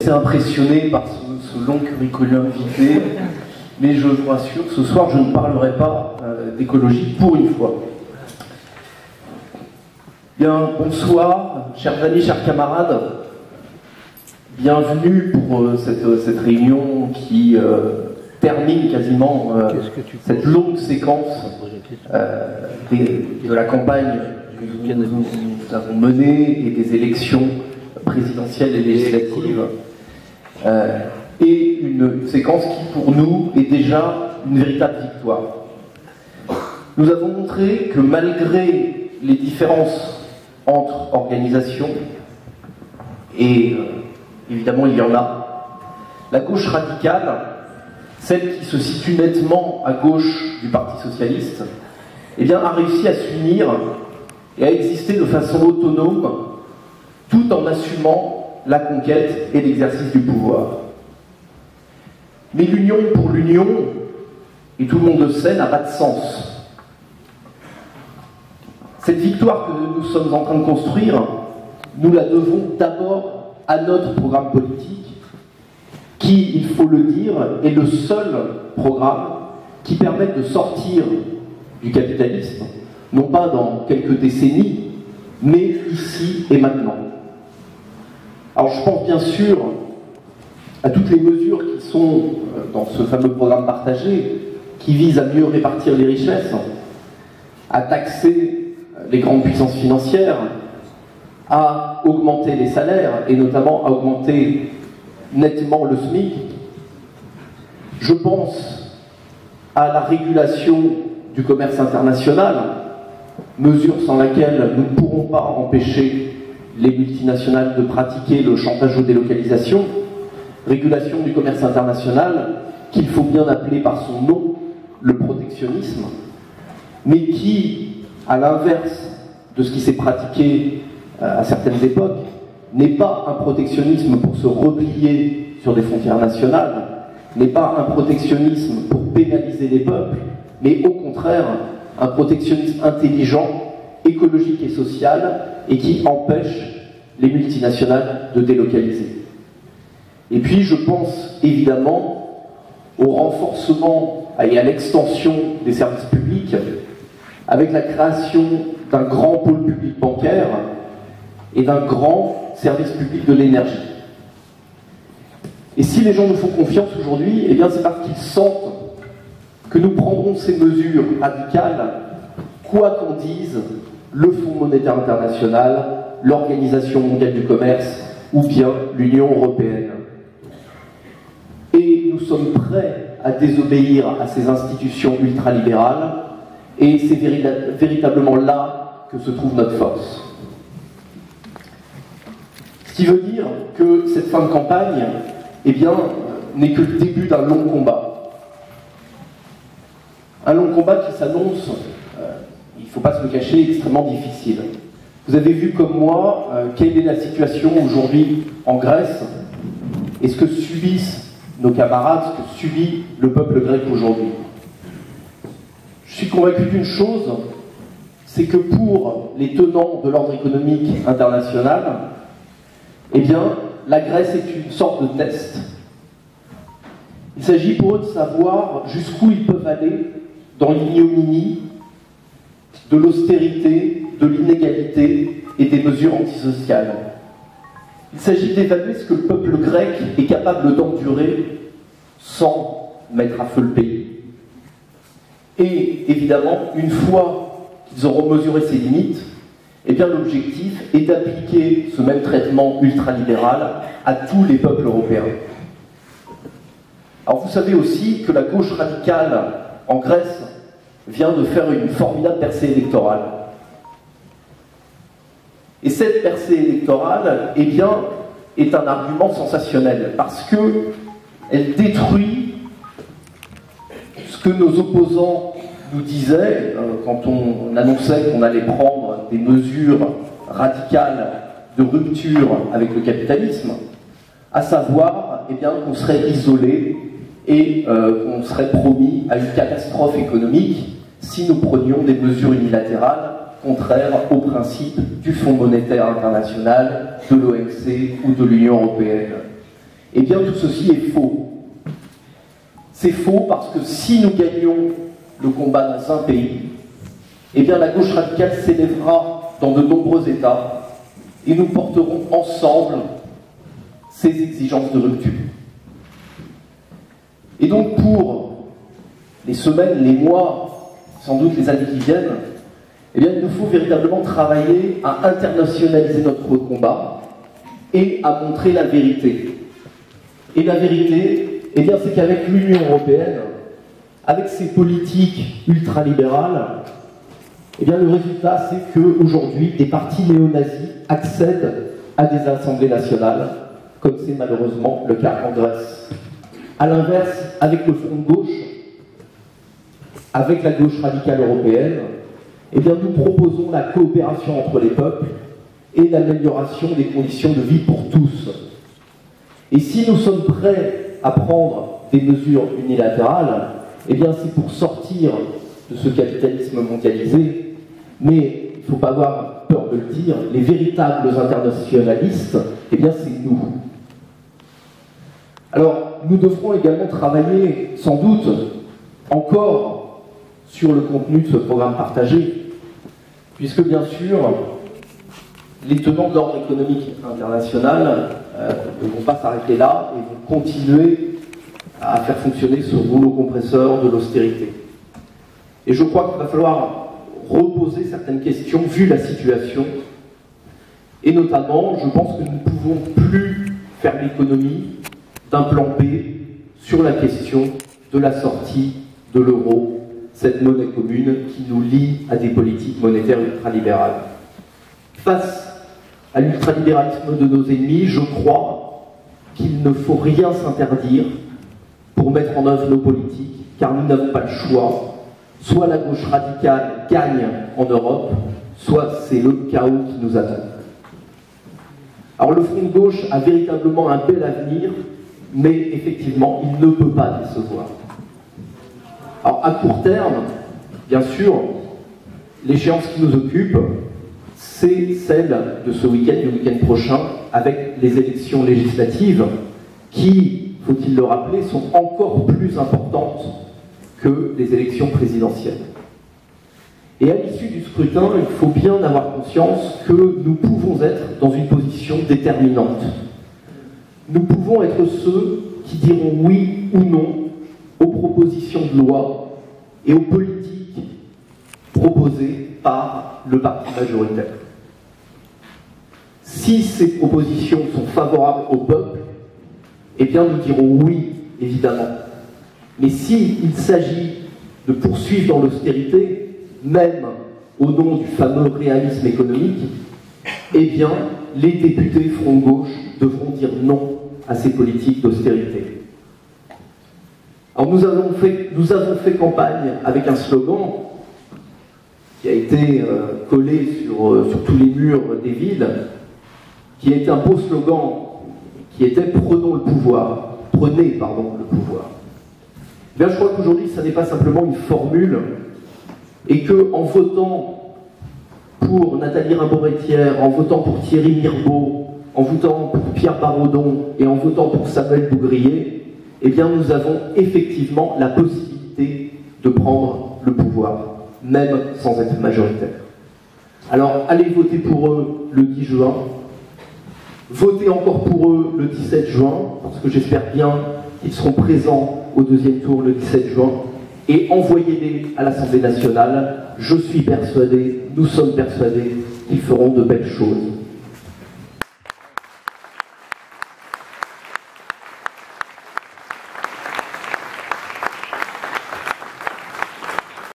assez impressionné par ce long curriculum vitae, mais je vous rassure, ce soir je ne parlerai pas d'écologie pour une fois. Bien, bonsoir, chers amis, chers camarades. Bienvenue pour cette réunion qui termine quasiment cette longue séquence de la campagne que nous avons menée et des élections présidentielles et législatives. Et une séquence qui, pour nous, est déjà une véritable victoire. Nous avons montré que malgré les différences entre organisations, et évidemment il y en a, la gauche radicale, celle qui se situe nettement à gauche du Parti socialiste, eh bien, a réussi à s'unir et à exister de façon autonome, tout en assumant la conquête et l'exercice du pouvoir. Mais l'union pour l'union, et tout le monde le sait, n'a pas de sens. Cette victoire que nous sommes en train de construire, nous la devons d'abord à notre programme politique, qui, il faut le dire, est le seul programme qui permette de sortir du capitalisme, non pas dans quelques décennies, mais ici et maintenant. Alors je pense bien sûr à toutes les mesures qui sont dans ce fameux programme partagé, qui visent à mieux répartir les richesses, à taxer les grandes puissances financières, à augmenter les salaires, et notamment à augmenter nettement le SMIC. Je pense à la régulation du commerce international, mesure sans laquelle nous ne pourrons pas empêcher les multinationales de pratiquer le chantage aux délocalisations, régulation du commerce international qu'il faut bien appeler par son nom, le protectionnisme, mais qui, à l'inverse de ce qui s'est pratiqué à certaines époques, n'est pas un protectionnisme pour se replier sur des frontières nationales, n'est pas un protectionnisme pour pénaliser les peuples, mais au contraire un protectionnisme intelligent, écologique et social, et qui empêche les multinationales de délocaliser. Et puis je pense évidemment au renforcement et à l'extension des services publics, avec la création d'un grand pôle public bancaire et d'un grand service public de l'énergie. Et si les gens nous font confiance aujourd'hui, eh bien c'est parce qu'ils sentent que nous prendrons ces mesures radicales, quoi qu'en dise le Fonds monétaire international, l'Organisation mondiale du commerce ou bien l'Union européenne. Et nous sommes prêts à désobéir à ces institutions ultralibérales, et c'est véritablement là que se trouve notre force. Ce qui veut dire que cette fin de campagne, eh bien, n'est que le début d'un long combat. Un long combat qui s'annonce, il ne faut pas se le cacher, extrêmement difficile. Vous avez vu comme moi quelle est la situation aujourd'hui en Grèce et ce que subissent nos camarades, ce que subit le peuple grec aujourd'hui. Je suis convaincu d'une chose, c'est que pour les tenants de l'ordre économique international, eh bien, la Grèce est une sorte de test. Il s'agit pour eux de savoir jusqu'où ils peuvent aller dans l'ignominie, de l'austérité, de l'inégalité et des mesures antisociales. Il s'agit d'évaluer ce que le peuple grec est capable d'endurer sans mettre à feu le pays. Et évidemment, une fois qu'ils auront mesuré ces limites, eh bien l'objectif est d'appliquer ce même traitement ultralibéral à tous les peuples européens. Alors vous savez aussi que la gauche radicale en Grèce vient de faire une formidable percée électorale. Et cette percée électorale, eh bien, est un argument sensationnel, parce qu'elle détruit ce que nos opposants nous disaient quand on annonçait qu'on allait prendre des mesures radicales de rupture avec le capitalisme, à savoir eh bien, qu'on serait isolé et qu'on serait promis à une catastrophe économique si nous prenions des mesures unilatérales contraires aux principes du Fonds monétaire international, de l'OMC ou de l'Union européenne. Eh bien, tout ceci est faux. C'est faux parce que si nous gagnons le combat dans un pays, eh bien, la gauche radicale s'élèvera dans de nombreux États et nous porterons ensemble ces exigences de rupture. Et donc, pour les semaines, les mois, sans doute les années qui viennent, eh bien, il nous faut véritablement travailler à internationaliser notre combat et à montrer la vérité. Et la vérité, eh bien, c'est qu'avec l'Union européenne, avec ses politiques ultralibérales, eh bien, le résultat, c'est qu'aujourd'hui, des partis néo-nazis accèdent à des assemblées nationales, comme c'est malheureusement le cas en Grèce. A l'inverse, avec le Front de gauche, avec la gauche radicale européenne, eh bien, nous proposons la coopération entre les peuples et l'amélioration des conditions de vie pour tous. Et si nous sommes prêts à prendre des mesures unilatérales, eh bien, c'est pour sortir de ce capitalisme mondialisé, mais il ne faut pas avoir peur de le dire, les véritables internationalistes, eh bien, c'est nous. Alors, nous devrons également travailler, sans doute, encore sur le contenu de ce programme partagé, puisque, bien sûr, les tenants de l'ordre économique international ne vont pas s'arrêter là et vont continuer à faire fonctionner ce rouleau compresseur de l'austérité. Et je crois qu'il va falloir reposer certaines questions vu la situation, et notamment, je pense que nous ne pouvons plus faire l'économie d'un plan B sur la question de la sortie de l'euro, cette monnaie commune qui nous lie à des politiques monétaires ultralibérales. Face à l'ultralibéralisme de nos ennemis, je crois qu'il ne faut rien s'interdire pour mettre en œuvre nos politiques, car nous n'avons pas le choix. Soit la gauche radicale gagne en Europe, soit c'est le chaos qui nous attend. Alors le Front de gauche a véritablement un bel avenir, mais effectivement, il ne peut pas décevoir. Alors à court terme, bien sûr, l'échéance qui nous occupe, c'est celle de ce week-end, du week-end prochain, avec les élections législatives qui, faut-il le rappeler, sont encore plus importantes que les élections présidentielles. Et à l'issue du scrutin, il faut bien avoir conscience que nous pouvons être dans une position déterminante. Nous pouvons être ceux qui diront oui ou non aux propositions de loi et aux politiques proposées par le parti majoritaire. Si ces propositions sont favorables au peuple, eh bien nous dirons oui, évidemment. Mais s'il s'agit de poursuivre dans l'austérité, même au nom du fameux réalisme économique, eh bien les députés Front de gauche devront dire non à ces politiques d'austérité. Alors nous avons fait campagne avec un slogan qui a été collé sur tous les murs des villes, qui était un beau slogan, qui était « Prenons le pouvoir ». Prenez, pardon, le pouvoir. Bien, je crois qu'aujourd'hui, ça n'est pas simplement une formule, et qu'en votant pour Nathalie Rimbaud-Rétière, en votant pour Thierry Mirbeau, en votant pour Pierre Barodon et en votant pour Samuel Bougrier, eh bien, nous avons effectivement la possibilité de prendre le pouvoir, même sans être majoritaire. Alors, allez voter pour eux le 10 juin, votez encore pour eux le 17 juin, parce que j'espère bien qu'ils seront présents au deuxième tour le 17 juin, et envoyez-les à l'Assemblée nationale. Je suis persuadé, nous sommes persuadés qu'ils feront de belles choses.